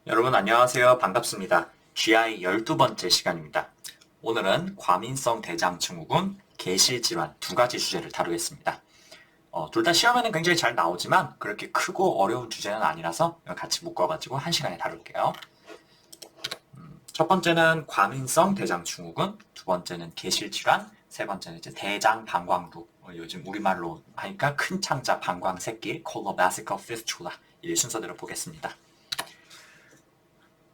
여러분 안녕하세요. 반갑습니다. GI 12번째 시간입니다. 오늘은 과민성 대장증후군, 개실질환 두 가지 주제를 다루겠습니다. 둘 다 시험에는 굉장히 잘 나오지만 그렇게 크고 어려운 주제는 아니라서 같이 묶어가지고 한 시간에 다룰게요. 첫 번째는 과민성 대장증후군, 두 번째는 개실질환, 세 번째는 이제 대장방광루, 요즘 우리말로 하니까 큰 창자 방광새끼, 콜로바시컬 피스툴라 이 순서대로 보겠습니다.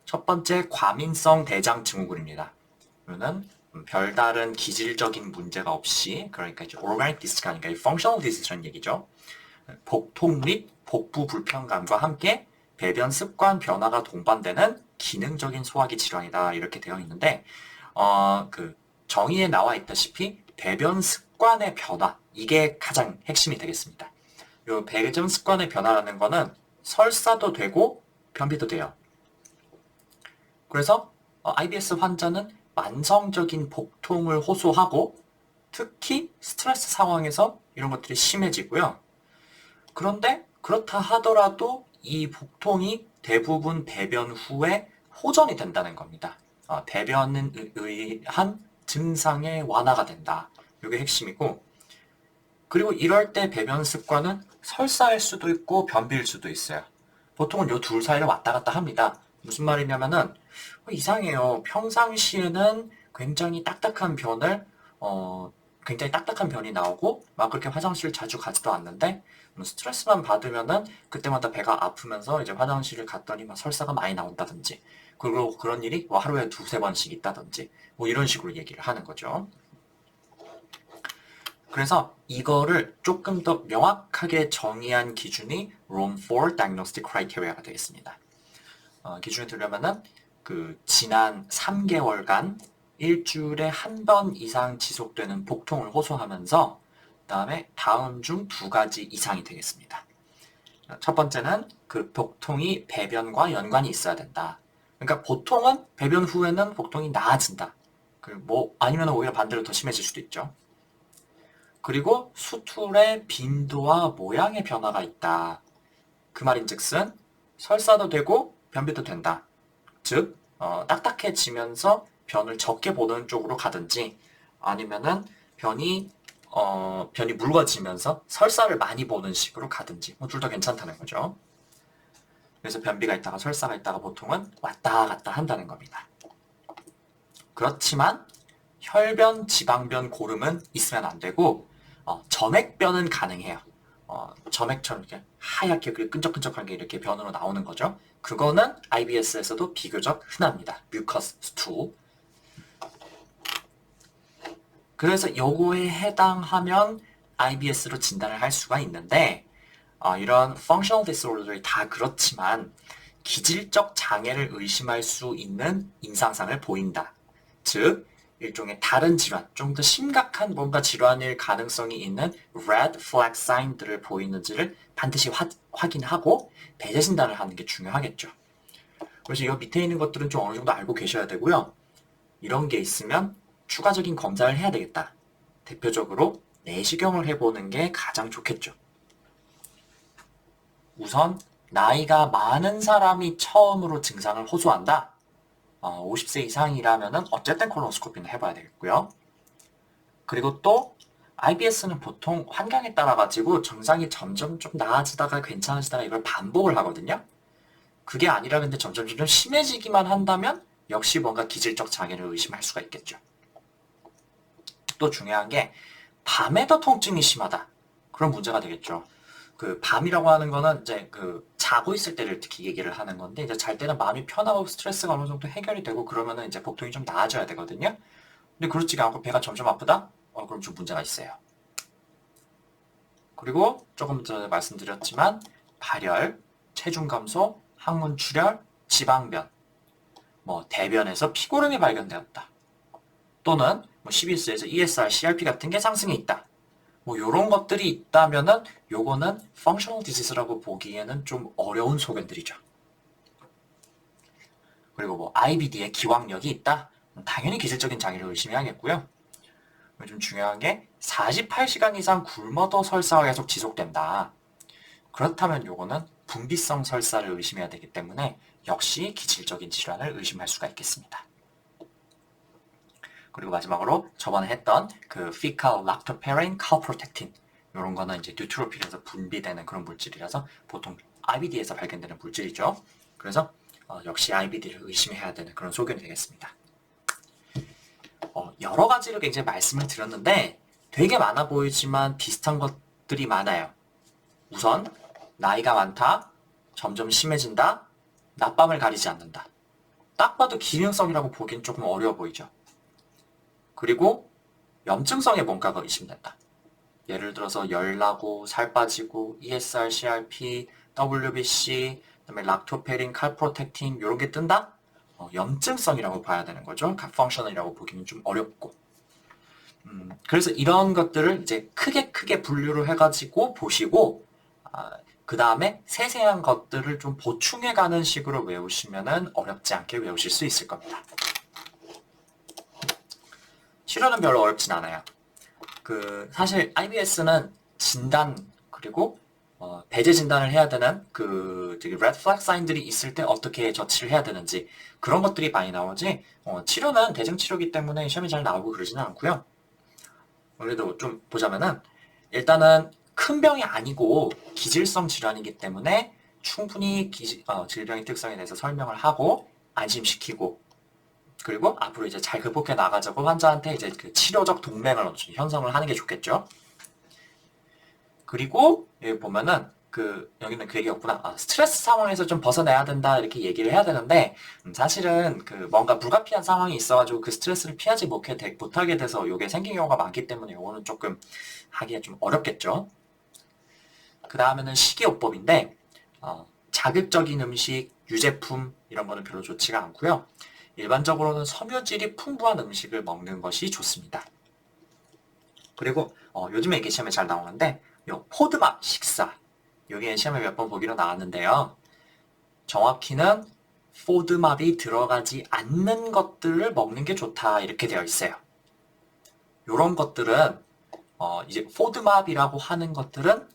첫 번째 과민성 대장증후군입니다. 그러면 별다른 기질적인 문제가 없이, 그러니까 이제 organic disease가 아니라 functional disease라는 얘기죠. 복통 및 복부 불편감과 함께 배변 습관 변화가 동반되는 기능적인 소화기 질환이다 이렇게 되어 있는데 그 정의에 나와 있다시피 배변 습관의 변화 이게 가장 핵심이 되겠습니다. 이 배변 습관의 변화라는 거는 설사도 되고 변비도 돼요. 그래서 IBS 환자는 만성적인 복통을 호소하고 특히 스트레스 상황에서 이런 것들이 심해지고요. 그런데 그렇다 하더라도 이 복통이 대부분 배변 후에 호전이 된다는 겁니다. 배변에 의한 증상의 완화가 된다. 이게 핵심이고, 그리고 이럴 때 배변 습관은 설사일 수도 있고 변비일 수도 있어요. 보통은 이 둘 사이를 왔다 갔다 합니다. 무슨 말이냐면은 이상해요. 평상시에는 굉장히 딱딱한 변을 굉장히 딱딱한 변이 나오고 막 그렇게 화장실 자주 가지도 않는데 스트레스만 받으면은 그때마다 배가 아프면서 이제 화장실을 갔더니 막 설사가 많이 나온다든지 그리고 그런 일이 뭐 하루에 두세 번씩 있다든지 뭐 이런 식으로 얘기를 하는 거죠. 그래서 이거를 조금 더 명확하게 정의한 기준이 Rome 4 Diagnostic Criteria가 되겠습니다. 기준을 들려면은 그 지난 3개월간 일주일에 한 번 이상 지속되는 복통을 호소하면서 그다음에 다음 중 두 가지 이상이 되겠습니다. 첫 번째는 그 복통이 배변과 연관이 있어야 된다. 그러니까 보통은 배변 후에는 복통이 나아진다. 뭐 아니면 오히려 반대로 더 심해질 수도 있죠. 그리고 수툴의 빈도와 모양의 변화가 있다. 그 말인즉슨 설사도 되고 변비도 된다. 즉 딱딱해지면서 변을 적게 보는 쪽으로 가든지 아니면은 변이 묽어지면서 설사를 많이 보는 식으로 가든지 뭐 둘 다 괜찮다는 거죠. 그래서 변비가 있다가 설사가 있다가 보통은 왔다 갔다 한다는 겁니다. 그렇지만 혈변, 지방변, 고름은 있으면 안 되고 점액변은 가능해요. 점액처럼 이렇게 하얗게 끈적끈적한 게 이렇게 변으로 나오는 거죠. 그거는 IBS에서도 비교적 흔합니다. 뮤커스 스툴. 그래서 요거에 해당하면 IBS로 진단을 할 수가 있는데 이런 functional disorder들이 다 그렇지만 기질적 장애를 의심할 수 있는 임상상을 보인다. 즉 일종의 다른 질환, 좀 더 심각한 뭔가 질환일 가능성이 있는 red flag sign들을 보이는지를 반드시 확인하고 배제 진단을 하는 게 중요하겠죠. 그래서 이 밑에 있는 것들은 좀 어느 정도 알고 계셔야 되고요. 이런 게 있으면 추가적인 검사를 해야 되겠다. 대표적으로 내시경을 해보는 게 가장 좋겠죠. 우선 나이가 많은 사람이 처음으로 증상을 호소한다. 50세 이상이라면 어쨌든 콜로노스코피는 해봐야 되겠고요. 그리고 또 IBS는 보통 환경에 따라 가지고 증상이 점점 좀 나아지다가 괜찮아지다가 이걸 반복을 하거든요. 그게 아니라 근데 점점 심해지기만 한다면 역시 뭔가 기질적 장애를 의심할 수가 있겠죠. 또 중요한 게 밤에도 통증이 심하다. 그런 문제가 되겠죠. 그 밤이라고 하는 거는 이제 그 자고 있을 때를 특히 얘기를 하는 건데 이제 잘 때는 마음이 편하고 스트레스가 어느 정도 해결이 되고 그러면은 이제 복통이 좀 나아져야 되거든요. 근데 그렇지가 않고 배가 점점 아프다? 그럼 좀 문제가 있어요. 그리고 조금 전에 말씀드렸지만 발열, 체중 감소, 항문 출혈, 지방변, 뭐 대변에서 피고름이 발견되었다. 또는 뭐 CBS에서 ESR, CRP 같은 게 상승이 있다. 뭐 이런 것들이 있다면은 요거는 functional disease라고 보기에는 좀 어려운 소견들이죠. 그리고 뭐 IBD에 기왕력이 있다? 당연히 기질적인 장애를 의심해야겠고요. 좀 중요한 게 48시간 이상 굶어도 설사가 계속 지속된다. 그렇다면 요거는 분비성 설사를 의심해야 되기 때문에 역시 기질적인 질환을 의심할 수가 있겠습니다. 그리고 마지막으로 저번에 했던 그 fecal lactoferrin calprotectin 이런 거는 이제 뉴트로필에서 분비되는 그런 물질이라서 보통 IBD에서 발견되는 물질이죠. 그래서 역시 IBD를 의심해야 되는 그런 소견이 되겠습니다. 여러 가지로 굉장히 말씀을 드렸는데 되게 많아 보이지만 비슷한 것들이 많아요. 우선 나이가 많다, 점점 심해진다, 낮밤을 가리지 않는다. 딱 봐도 기능성이라고 보기엔 조금 어려워 보이죠. 그리고 염증성의 뭔가가 의심된다. 예를 들어서 열 나고 살 빠지고 ESR, CRP, WBC, 그다음에 락토페린, 칼프로텍틴 이런 게 뜬다? 염증성이라고 봐야 되는 거죠. 펑셔널이라고 보기는 좀 어렵고. 그래서 이런 것들을 이제 크게 분류를 해가지고 보시고 그 다음에 세세한 것들을 좀 보충해가는 식으로 외우시면은 어렵지 않게 외우실 수 있을 겁니다. 치료는 별로 어렵진 않아요. 사실 IBS는 진단 그리고 배제 진단을 해야 되는 레드 플래그 사인들이 있을 때 어떻게 조치를 해야 되는지 그런 것들이 많이 나오지 치료는 대증 치료기 때문에 시험에 잘 나오고 그러지는 않고요. 그래도 좀 보자면은 일단은 큰 병이 아니고 기질성 질환이기 때문에 충분히 질병의 특성에 대해서 설명을 하고 안심시키고 그리고 앞으로 이제 잘 극복해 나가자고 환자한테 이제 그 치료적 동맹을 형성을 하는 게 좋겠죠. 그리고 여기 보면은 여기는 그 얘기 없구나. 스트레스 상황에서 좀 벗어내야 된다 이렇게 얘기를 해야 되는데 사실은 뭔가 불가피한 상황이 있어가지고 그 스트레스를 피하지 못하게 돼서 이게 생긴 경우가 많기 때문에 이거는 조금 하기가 좀 어렵겠죠. 그 다음에는 식이요법인데 자극적인 음식, 유제품 이런 거는 별로 좋지가 않고요. 일반적으로는 섬유질이 풍부한 음식을 먹는 것이 좋습니다. 그리고 요즘에 이게 시험에 잘 나오는데 포드맛 식사 여기에 시험에 몇 번 보기로 나왔는데요. 정확히는 포드맛이 들어가지 않는 것들을 먹는 게 좋다 이렇게 되어 있어요. 이런 것들은 이제 포드맛이라고 하는 것들은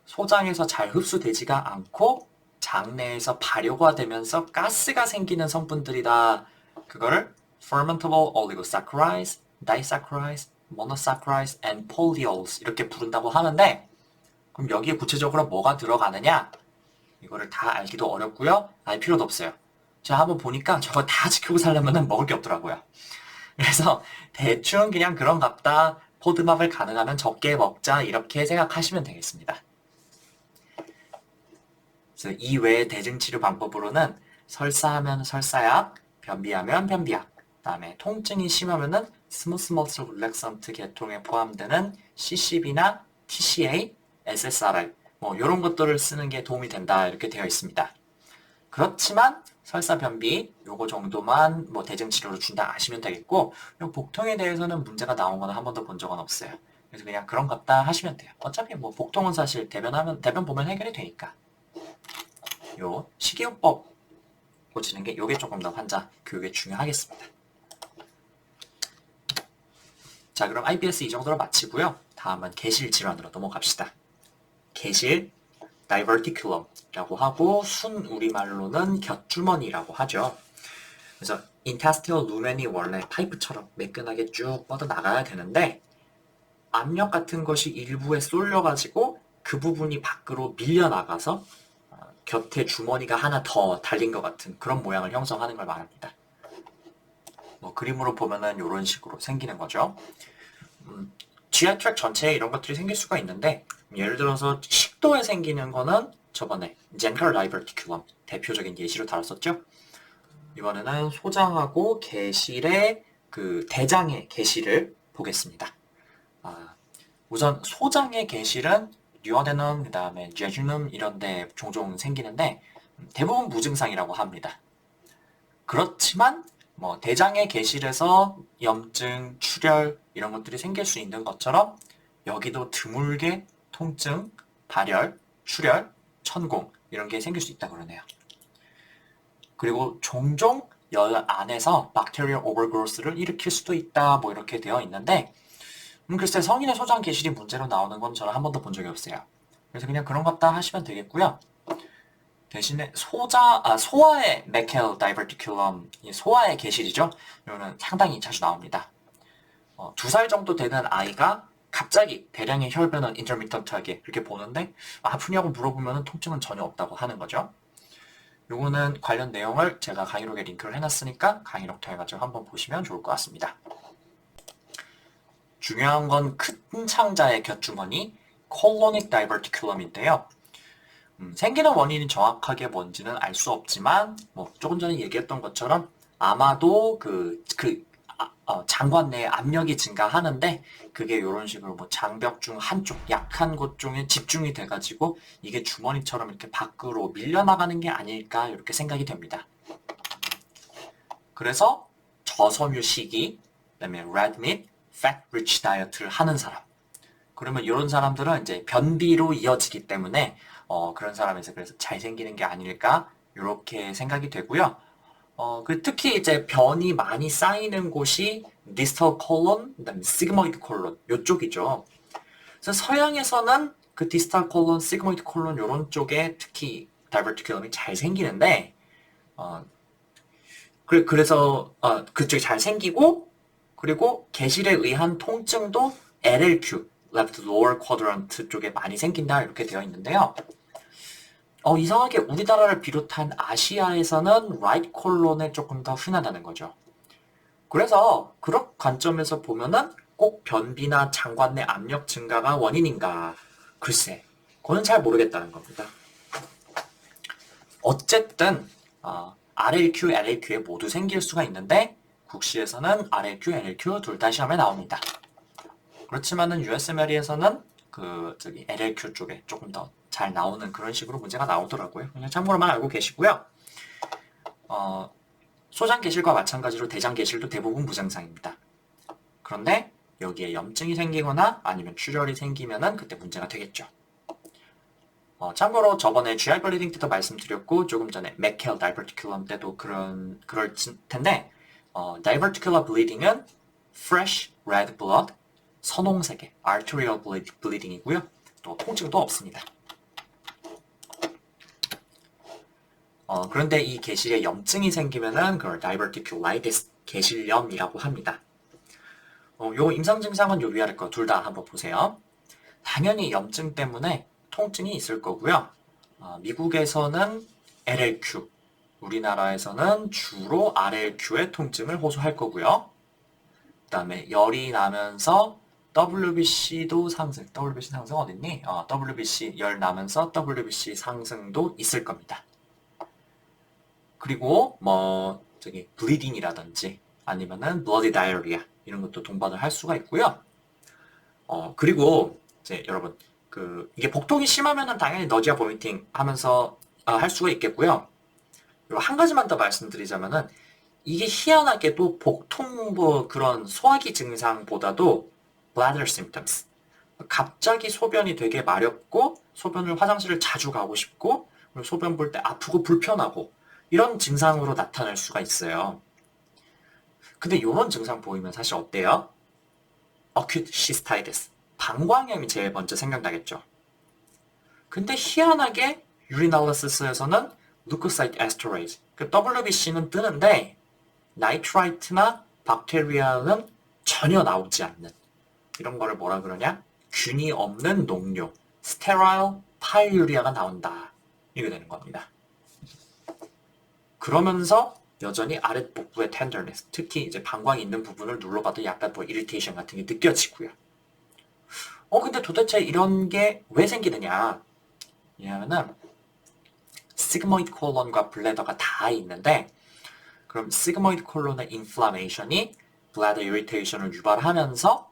소장에서 잘 흡수되지가 않고 장내에서 발효가 되면서 가스가 생기는 성분들이다. 그거를 fermentable oligosaccharides, disaccharides, monosaccharides, and polyols 이렇게 부른다고 하는데 그럼 여기에 구체적으로 뭐가 들어가느냐? 이거를 다 알기도 어렵고요. 알 필요도 없어요. 제가 한번 보니까 저거 다 지키고 살려면 먹을 게 없더라고요. 그래서 대충 그냥 그런갑다. 포드밥을 가능하면 적게 먹자 이렇게 생각하시면 되겠습니다. 그래서 이 외의 대증치료 방법으로는 설사하면 설사약, 변비하면 변비약, 그다음에 통증이 심하면은 스무스 머슬 릴렉선트 계통에 포함되는 CCB나 TCA, SSRI 이런 것들을 쓰는 게 도움이 된다 이렇게 되어 있습니다. 그렇지만 설사 변비 요거 정도만 대증치료로 준다 아시면 되겠고 복통에 대해서는 문제가 나온 거는 한 번도 본 적은 없어요. 그래서 그냥 그런갑다 하시면 돼요. 어차피 복통은 사실 대변 보면 해결이 되니까. 요 식이요법 고치는 게 요게 조금 더 환자 교육에 중요하겠습니다. 자, 그럼 IBS 이 정도로 마치고요. 다음은 개실 질환으로 넘어갑시다. 개실 diverticulum이라고 하고 순 우리말로는 곁주머니라고 하죠. 그래서 intestinal lumen이 원래 파이프처럼 매끈하게 쭉 뻗어 나가야 되는데 압력 같은 것이 일부에 쏠려가지고 그 부분이 밖으로 밀려나가서 곁에 주머니가 하나 더 달린 것 같은 그런 모양을 형성하는 걸 말합니다. 그림으로 보면은 이런 식으로 생기는 거죠. GI 트랙 전체에 이런 것들이 생길 수가 있는데 예를 들어서 식도에 생기는 거는 저번에 젠칼 다이버티큘럼 대표적인 예시로 다뤘었죠. 이번에는 소장하고 개실의 대장의 개실을 보겠습니다. 우선 소장의 개실은 듀오데넘, 그 다음에 제주눔 이런 데 종종 생기는데 대부분 무증상이라고 합니다. 그렇지만 대장의 개실에서 염증, 출혈 이런 것들이 생길 수 있는 것처럼 여기도 드물게 통증, 발열, 출혈, 천공 이런 게 생길 수 있다고 그러네요. 그리고 종종 열 안에서 bacterial overgrowth를 일으킬 수도 있다 이렇게 되어 있는데 글쎄 성인의 소장 개실이 문제로 나오는 건 저는 한 번도 본 적이 없어요. 그래서 그냥 그런갑다 하시면 되겠고요. 대신에 소아의 메켈 다이버티큘럼, 소아의 계실이죠. 이거는 상당히 자주 나옵니다. 2살 정도 되는 아이가 갑자기 대량의 혈변을 인터미턴트하게 그렇게 보는데 아프냐고 물어보면 통증은 전혀 없다고 하는 거죠. 요거는 관련 내용을 제가 강의록에 링크를 해놨으니까 강의록 통해가지고 한번 보시면 좋을 것 같습니다. 중요한 건 큰 창자의 곁주머니 콜로닉 다이버티큘럼인데요. 생기는 원인이 정확하게 뭔지는 알 수 없지만 조금 전에 얘기했던 것처럼 아마도 장관 내에 압력이 증가하는데 그게 이런 식으로 장벽 중 한쪽 약한 곳 중에 집중이 돼가지고 이게 주머니처럼 이렇게 밖으로 밀려나가는 게 아닐까 이렇게 생각이 됩니다. 그래서 저섬유 식이, 그다음에 red meat, fat rich 다이어트를 하는 사람. 그러면 이런 사람들은 이제 변비로 이어지기 때문에 그런 사람에서 그래서 잘 생기는 게 아닐까 이렇게 생각이 되고요. 특히 이제 변이 많이 쌓이는 곳이 디스털 콜론, 그다음에 시그모이드 콜론 이쪽이죠. 그래서 서양에서는 그 디스털 콜론, 시그모이드 콜론 이런 쪽에 특히 다이버티큘럼이 잘 생기는데 그래서 그쪽이 잘 생기고 그리고 계실에 의한 통증도 LLQ, left lower quadrant 쪽에 많이 생긴다 이렇게 되어 있는데요. 이상하게 우리나라를 비롯한 아시아에서는 right 콜론에 조금 더 흔하다는 거죠. 그래서 그런 관점에서 보면은 꼭 변비나 장관 내 압력 증가가 원인인가? 글쎄, 그건 잘 모르겠다는 겁니다. 어쨌든 RLQ, LLQ에 모두 생길 수가 있는데 국시에서는 RLQ, LLQ 둘 다 시험에 나옵니다. 그렇지만은 USMLE에서는 LLQ 쪽에 조금 더 잘 나오는 그런 식으로 문제가 나오더라고요. 그냥 참고로만 알고 계시고요. 소장 계실과 마찬가지로 대장 계실도 대부분 무증상입니다. 그런데 여기에 염증이 생기거나 아니면 출혈이 생기면은 그때 문제가 되겠죠. 참고로 저번에 GI 블리딩 때도 말씀드렸고 조금 전에 메켈 다이버티큘럼 때도 그럴 텐데 다이버티큘러 블리딩은 fresh red blood, 선홍색의 arterial bleeding이고요. 또 통증도 없습니다. 그런데 이 계실에 염증이 생기면은 그걸 diverticulitis, 계실염이라고 합니다. 요 임상 증상은 요 위아래 거 둘 다 한번 보세요. 당연히 염증 때문에 통증이 있을 거고요. 미국에서는 LLQ, 우리나라에서는 주로 RLQ의 통증을 호소할 거고요. 그 다음에 열이 나면서 WBC도 상승, WBC 상승 어딨니? WBC 열 나면서 WBC 상승도 있을 겁니다. 그리고 블리딩이라든지 아니면은 bloody diarrhea 이런 것도 동반을 할 수가 있고요. 그리고 이제 여러분 이게 복통이 심하면은 당연히 너지아 보미팅 하면서 할 수가 있겠고요. 그리고 한 가지만 더 말씀드리자면은 이게 희한하게도 복통 그런 소화기 증상보다도 bladder symptoms, 갑자기 소변이 되게 마렵고 소변을 화장실을 자주 가고 싶고 그리고 소변 볼 때 아프고 불편하고 이런 증상으로 나타날 수가 있어요. 근데 이런 증상 보이면 사실 어때요? acute cystitis, 방광염이 제일 먼저 생각나겠죠. 근데 희한하게 유리날리시스에서는 leukocyte esterase, WBC는 뜨는데 나이트라이트나 박테리아는 전혀 나오지 않는 이런 거를 뭐라 그러냐? 균이 없는 농료, sterile 파이유리아가 나온다. 이게 되는 겁니다. 그러면서 여전히 아랫복부의 tenderness, 특히 이제 방광이 있는 부분을 눌러봐도 약간 irritation 같은 게 느껴지고요. 근데 도대체 이런 게 왜 생기느냐? 왜냐면은 시그모이드 콜론과 블래더가 다 있는데 그럼 시그모이드 콜론의 인플라메이션이 블래더 이리테이션을 유발하면서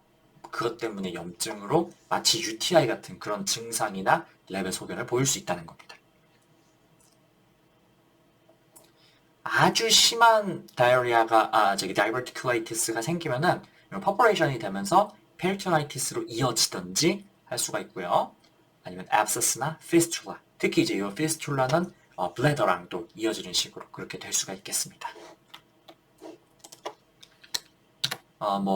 그것 때문에 염증으로 마치 UTI 같은 그런 증상이나 랩의 소견을 보일 수 있다는 겁니다. 아주 심한 다이버티큘라이티스가 생기면은 퍼포레이션이 되면서 페리토나이티스로 이어지든지 할 수가 있고요. 아니면 앱세스나 피스툴라, 특히 이제 이 피스툴라는 블레더랑 또 이어지는 식으로 그렇게 될 수가 있겠습니다.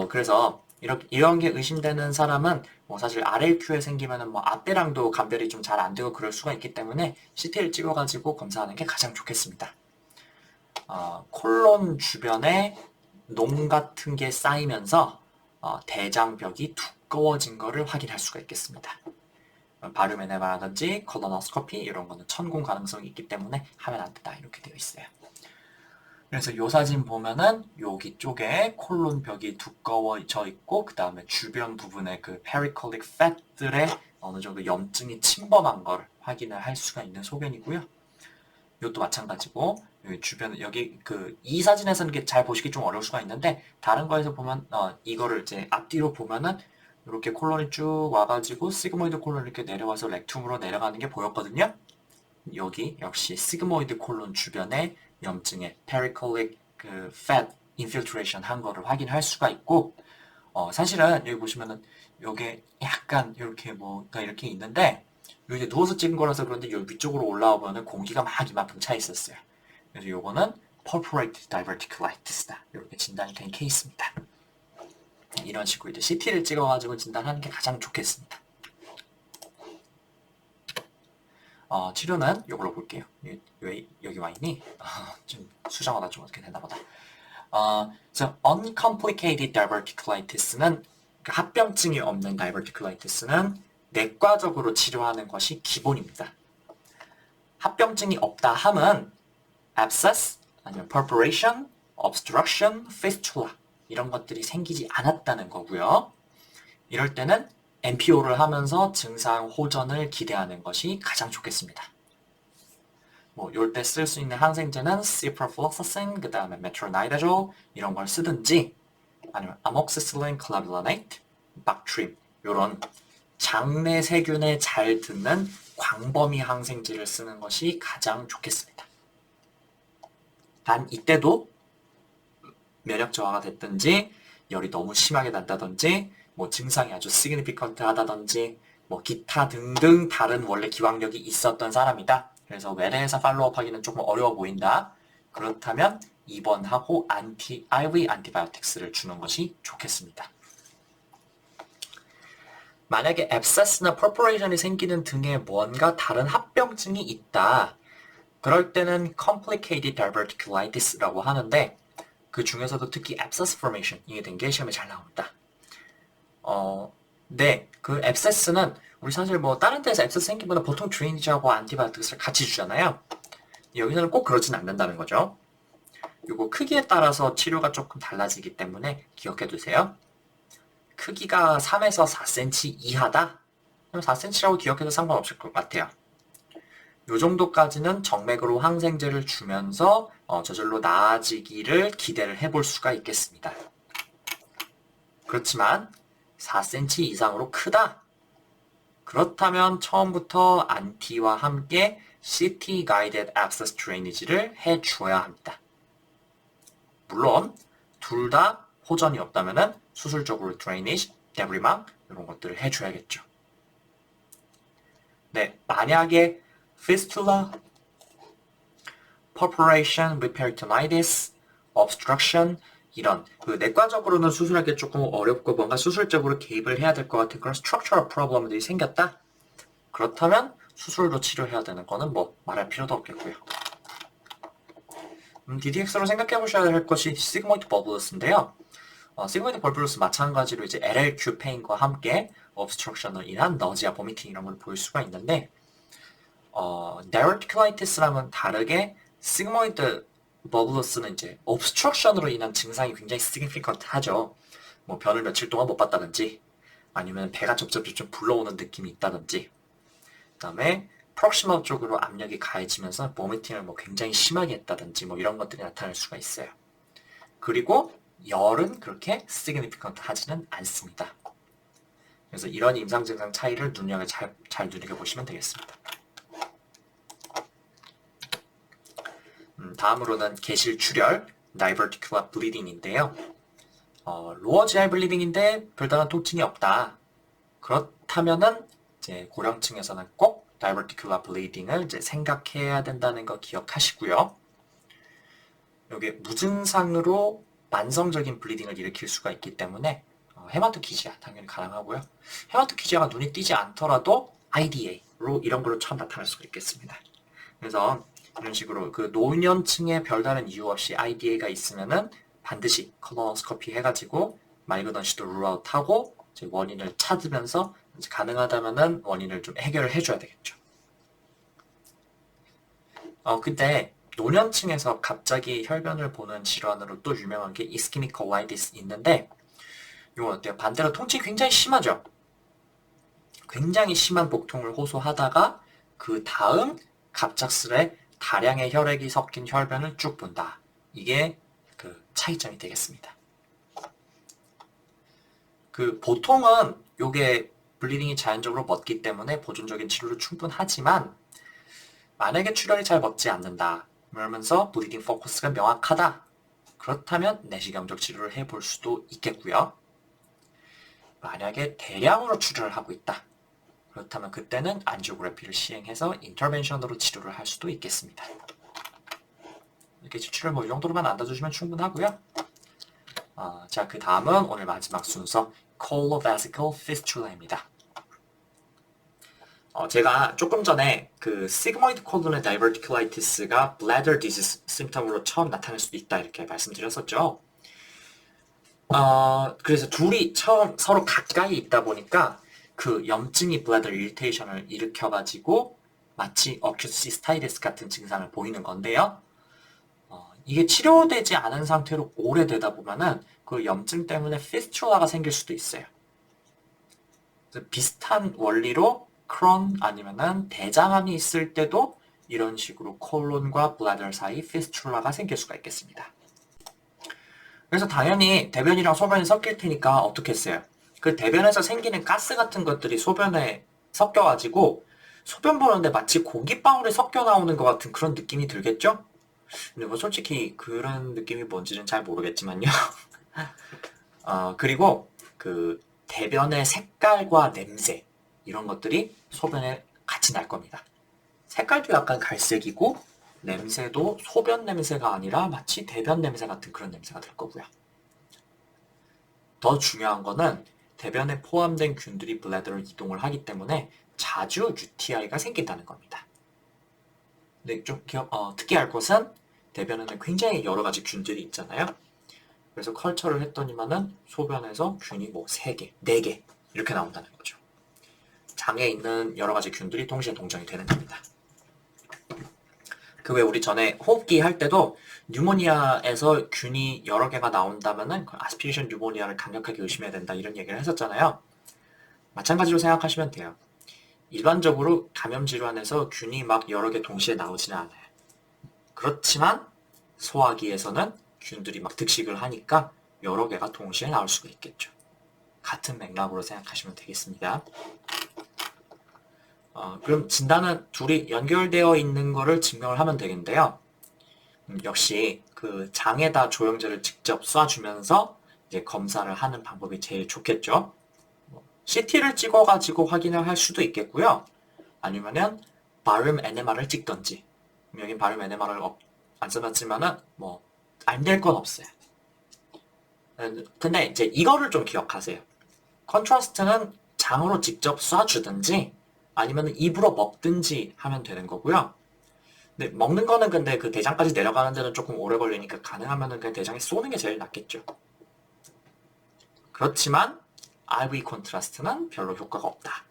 그래서 이런 게 의심되는 사람은 뭐 사실 RLQ에 생기면은 뭐 앞배랑도 감별이 좀 잘 안 되고 그럴 수가 있기 때문에 CT를 찍어가지고 검사하는 게 가장 좋겠습니다. 콜론 주변에 농 같은 게 쌓이면서 대장벽이 두꺼워진 거를 확인할 수가 있겠습니다. 바륨 NMR라든지 콜로노스코피 이런 거는 천공 가능성이 있기 때문에 하면 안 된다 이렇게 되어 있어요. 그래서 이 사진 보면은 여기 쪽에 콜론 벽이 두꺼워져 있고 그 다음에 주변 부분에 그 페리콜릭 팻들의 어느 정도 염증이 침범한 걸 확인을 할 수가 있는 소견이고요. 이것도 마찬가지고 여기 주변 여기 그 이 사진에서는 이게 잘 보시기 좀 어려울 수가 있는데 다른 거에서 보면 이거를 이제 앞뒤로 보면은 이렇게 콜론이 쭉 와가지고 시그모이드 콜론이 이렇게 내려와서 렉툼으로 내려가는 게 보였거든요. 여기 역시 시그모이드 콜론 주변에 염증의 페리콜릭 그 fat infiltration 한 거를 확인할 수가 있고 사실은 여기 보시면은 요게 약간 이렇게 뭐가 이렇게 있는데 여기 누워서 찍은 거라서 그런데 여기 위쪽으로 올라오면은 공기가 막 이만큼 차 있었어요. 그래서 요거는 perforated diverticulitis다 이렇게 진단이 된 케이스입니다. 이런 식으로 이제 CT를 찍어가지고 진단하는 게 가장 좋겠습니다. 치료는 이걸로 볼게요. 왜 여기 와 있니? 좀 수정하다 좀 어떻게 됐나 보다. So uncomplicated diverticulitis는 합병증이 없는 diverticulitis는 내과적으로 치료하는 것이 기본입니다. 합병증이 없다 함은 abscess, 아니면 perforation, obstruction, fistula 이런 것들이 생기지 않았다는 거고요. 이럴 때는 NPO를 하면서 증상 호전을 기대하는 것이 가장 좋겠습니다. 뭐 이럴 때 쓸 수 있는 항생제는 ciprofloxacin, 그 다음에 metronidazole 이런 걸 쓰든지 아니면 amoxicillin clavulanate, Bactrim 이런 장내 세균에 잘 듣는 광범위 항생제를 쓰는 것이 가장 좋겠습니다. 단 이때도 면역 저하가 됐든지 열이 너무 심하게 난다든지 뭐 증상이 아주 시그니피컨트하다든지 뭐 기타 등등 다른 원래 기왕력이 있었던 사람이다. 그래서 외래에서 팔로우업하기는 조금 어려워 보인다. 그렇다면 입원하고 IV 안티바이오틱스를 주는 것이 좋겠습니다. 만약에 abscess나 perforation이 생기는 등에 뭔가 다른 합병증이 있다. 그럴 때는 complicated diverticulitis라고 하는데 그 중에서도 특히 abscess formation이 된 게 시험에 잘 나옵니다. 네, 그 abscess는 우리 사실 뭐 다른 데서 abscess 생기면 보통 드레이니지하고 안티바이오틱스를 같이 주잖아요. 여기서는 꼭 그러진 않는다는 거죠. 요거 크기에 따라서 치료가 조금 달라지기 때문에 기억해 두세요. 크기가 3에서 4cm 이하다? 그럼 4cm라고 기억해도 상관없을 것 같아요. 요 정도까지는 정맥으로 항생제를 주면서 저절로 나아지기를 기대를 해볼 수가 있겠습니다. 그렇지만 4cm 이상으로 크다? 그렇다면 처음부터 안티와 함께 CT Guided Abscess Drainage를 해줘야 합니다. 물론 둘 다 호전이 없다면 수술적으로 드레이니지, 데브리망 이런 것들을 해줘야겠죠. 네, 만약에 fistula, perforation with peritonitis, obstruction 이런 그 내과적으로는 수술하기 조금 어렵고 뭔가 수술적으로 개입을 해야 될 것 같은 그런 structural problem들이 생겼다. 그렇다면 수술로 치료해야 되는 거는 뭐 말할 필요도 없겠고요. DDX로 생각해 보셔야 할 것이 시그모이드 버블러스인데요. 시그모이드 버블러스 마찬가지로 이제 LLQ 페인과 함께 obstruction으로 인한 너지아, 보미팅 이런 걸 볼 수가 있는데 diverticulitis랑은 다르게 시그모이드 버블러스는 이제 obstruction으로 인한 증상이 굉장히 significant 하죠. 뭐 변을 며칠 동안 못 봤다든지 아니면 배가 접접접 불러오는 느낌이 있다든지 그 다음에 프록시멀 쪽으로 압력이 가해지면서 보미팅을 뭐 굉장히 심하게 했다든지 뭐 이런 것들이 나타날 수가 있어요. 그리고 열은 그렇게 significant 하지는 않습니다. 그래서 이런 임상 증상 차이를 잘 눈여겨보시면 되겠습니다. 다음으로는 개실출혈, diverticular bleeding인데요. 로어 GI 블리딩인데 별다른 통증이 없다. 그렇다면은 이제 고령층에서는 꼭 diverticular bleeding을 이제 생각해야 된다는 거 기억하시고요. 이게 무증상으로 만성적인 블리딩을 일으킬 수가 있기 때문에 헤마토키지아 당연히 가능하고요. 헤마토키지아가 눈에 띄지 않더라도 IDA로 이런 걸로 처음 나타날 수가 있겠습니다. 그래서 이런 식으로 그 노년층에 별다른 이유 없이 IDA가 있으면은 반드시 컬러노스코피 해가지고 말그넌시도 룰아웃하고 원인을 찾으면서 이제 가능하다면은 원인을 좀 해결을 해줘야 되겠죠. 근데 노년층에서 갑자기 혈변을 보는 질환으로 또 유명한 게 이스케믹 콜라이티스 있는데 이건 어때요? 반대로 통증이 굉장히 심하죠. 굉장히 심한 복통을 호소하다가 그 다음 갑작스레 다량의 혈액이 섞인 혈변을 쭉 본다. 이게 그 차이점이 되겠습니다. 그 보통은 요게 블리딩이 자연적으로 멎기 때문에 보존적인 치료로 충분하지만 만약에 출혈이 잘 멎지 않는다. 그러면서 블리딩 포커스가 명확하다. 그렇다면 내시경적 치료를 해볼 수도 있겠고요. 만약에 대량으로 출혈을 하고 있다. 그렇다면 그때는 안지오그래피를 시행해서 인터벤션으로 치료를 할 수도 있겠습니다. 이렇게 추출을 이 정도로만 앉아주시면 충분하고요. 자, 그 다음은 오늘 마지막 순서 Colovesical Fistula입니다. 제가 조금 전에 그 시그모이드 콜론의 다이버티큘라이티스가 bladder disease 심텀으로 처음 나타날 수도 있다 이렇게 말씀드렸었죠. 그래서 둘이 처음 서로 가까이 있다 보니까 그 염증이 bladder irritation을 일으켜가지고 마치 acute cystitis 같은 증상을 보이는 건데요. 이게 치료되지 않은 상태로 오래되다 보면은 그 염증 때문에 피스툴라가 생길 수도 있어요. 비슷한 원리로 크론 아니면은 대장암이 있을 때도 이런 식으로 콜론과 블라더 사이 피스툴라가 생길 수가 있겠습니다. 그래서 당연히 대변이랑 소변이 섞일 테니까 어떻게 했어요? 그 대변에서 생기는 가스 같은 것들이 소변에 섞여가지고 소변 보는데 마치 고기방울이 섞여 나오는 것 같은 그런 느낌이 들겠죠? 근데 뭐 솔직히 그런 느낌이 뭔지는 잘 모르겠지만요. 그리고 그 대변의 색깔과 냄새 이런 것들이 소변에 같이 날 겁니다. 색깔도 약간 갈색이고 냄새도 소변 냄새가 아니라 마치 대변 냄새 같은 그런 냄새가 들 거고요. 더 중요한 거는 대변에 포함된 균들이 블래더로 이동을 하기 때문에 자주 UTI가 생긴다는 겁니다. 근데 좀 특이할 것은 대변에는 굉장히 여러 가지 균들이 있잖아요. 그래서 컬처를 했더니만은 소변에서 균이 뭐 3개, 4개 이렇게 나온다는 거죠. 장에 있는 여러 가지 균들이 동시에 동정이 되는 겁니다. 그 외에 우리 전에 호흡기 할 때도 뉴모니아에서 균이 여러 개가 나온다면은 아스피레이션 뉴모니아를 강력하게 의심해야 된다 이런 얘기를 했었잖아요. 마찬가지로 생각하시면 돼요. 일반적으로 감염 질환에서 균이 막 여러 개 동시에 나오지는 않아요. 그렇지만 소화기에서는 균들이 막 득식을 하니까 여러 개가 동시에 나올 수가 있겠죠. 같은 맥락으로 생각하시면 되겠습니다. 그럼 진단은 둘이 연결되어 있는 거를 증명을 하면 되겠는데요. 역시 그 장에다 조영제를 직접 쏴주면서 이제 검사를 하는 방법이 제일 좋겠죠. CT를 찍어가지고 확인을 할 수도 있겠고요. 아니면은 바름 NMR을 찍던지. 여긴 바름 NMR을 안 써봤지만은 뭐 안 될 건 없어요. 근데 이제 이거를 좀 기억하세요. 컨트라스트는 장으로 직접 쏴주든지 아니면 입으로 먹든지 하면 되는 거고요. 근데 먹는 거는 근데 그 대장까지 내려가는 데는 조금 오래 걸리니까 가능하면은 그냥 대장에 쏘는 게 제일 낫겠죠. 그렇지만 IV 컨트라스트는 별로 효과가 없다.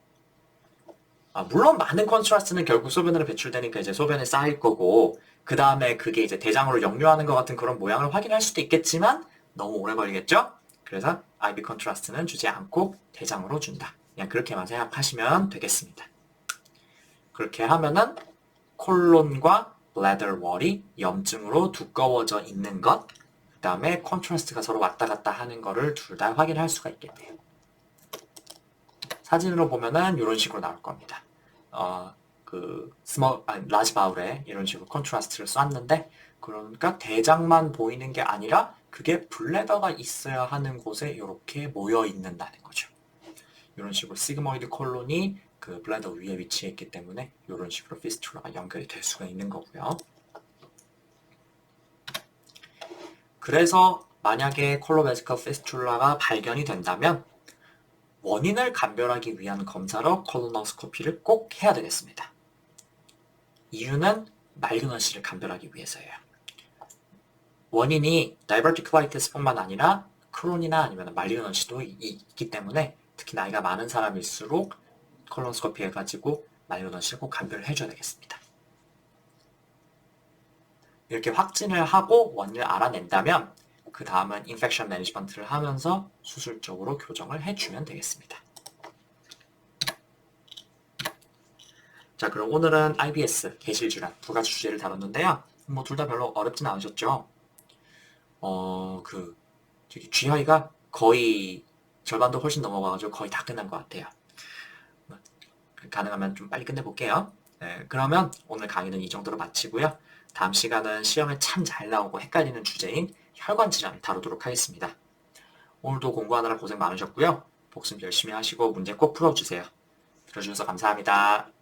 물론 많은 컨트라스트는 결국 소변으로 배출되니까 이제 소변에 쌓일 거고 그 다음에 그게 이제 대장으로 역류하는 것 같은 그런 모양을 확인할 수도 있겠지만 너무 오래 걸리겠죠? 그래서 IV 컨트라스트는 주지 않고 대장으로 준다. 그냥 그렇게만 생각하시면 되겠습니다. 그렇게 하면은 콜론과 블래더 월이 염증으로 두꺼워져 있는 것, 그 다음에 컨트라스트가 서로 왔다 갔다 하는 거를 둘 다 확인할 수가 있겠네요. 사진으로 보면은 이런 식으로 나올 겁니다. 라지 바울에 이런 식으로 컨트라스트를 쐈는데, 그러니까 대장만 보이는 게 아니라 그게 블래더가 있어야 하는 곳에 이렇게 모여 있는다는 거죠. 이런 식으로 시그모이드 콜론이 그 블래더 위에 위치해 있기 때문에 이런 식으로 피스툴라가 연결이 될 수가 있는 거고요. 그래서 만약에 콜로베스컬 피스툴라가 발견이 된다면 원인을 감별하기 위한 검사로 콜로노스코피를 꼭 해야 되겠습니다. 이유는 말그너시를 감별하기 위해서예요. 원인이 다이버티클라이티스뿐만 아니라 크론이나 아니면 말그너시도 있기 때문에 특히 나이가 많은 사람일수록 콜로노스코피 해가지고 말그너시를 꼭 감별을 해줘야 되겠습니다. 이렇게 확진을 하고 원인을 알아낸다면 그 다음은 인펙션 매니지먼트를 하면서 수술적으로 교정을 해주면 되겠습니다. 자, 그럼 오늘은 IBS, 개실질환 두 가지 주제를 다뤘는데요. 뭐 둘 다 별로 어렵진 않으셨죠? GI가 거의 절반도 훨씬 넘어가가지고 거의 다 끝난 것 같아요. 가능하면 좀 빨리 끝내볼게요. 네, 그러면 오늘 강의는 이 정도로 마치고요. 다음 시간은 시험에 참 잘 나오고 헷갈리는 주제인 혈관 질환 다루도록 하겠습니다. 오늘도 공부하느라 고생 많으셨고요. 복습 열심히 하시고 문제 꼭 풀어주세요. 들어주셔서 감사합니다.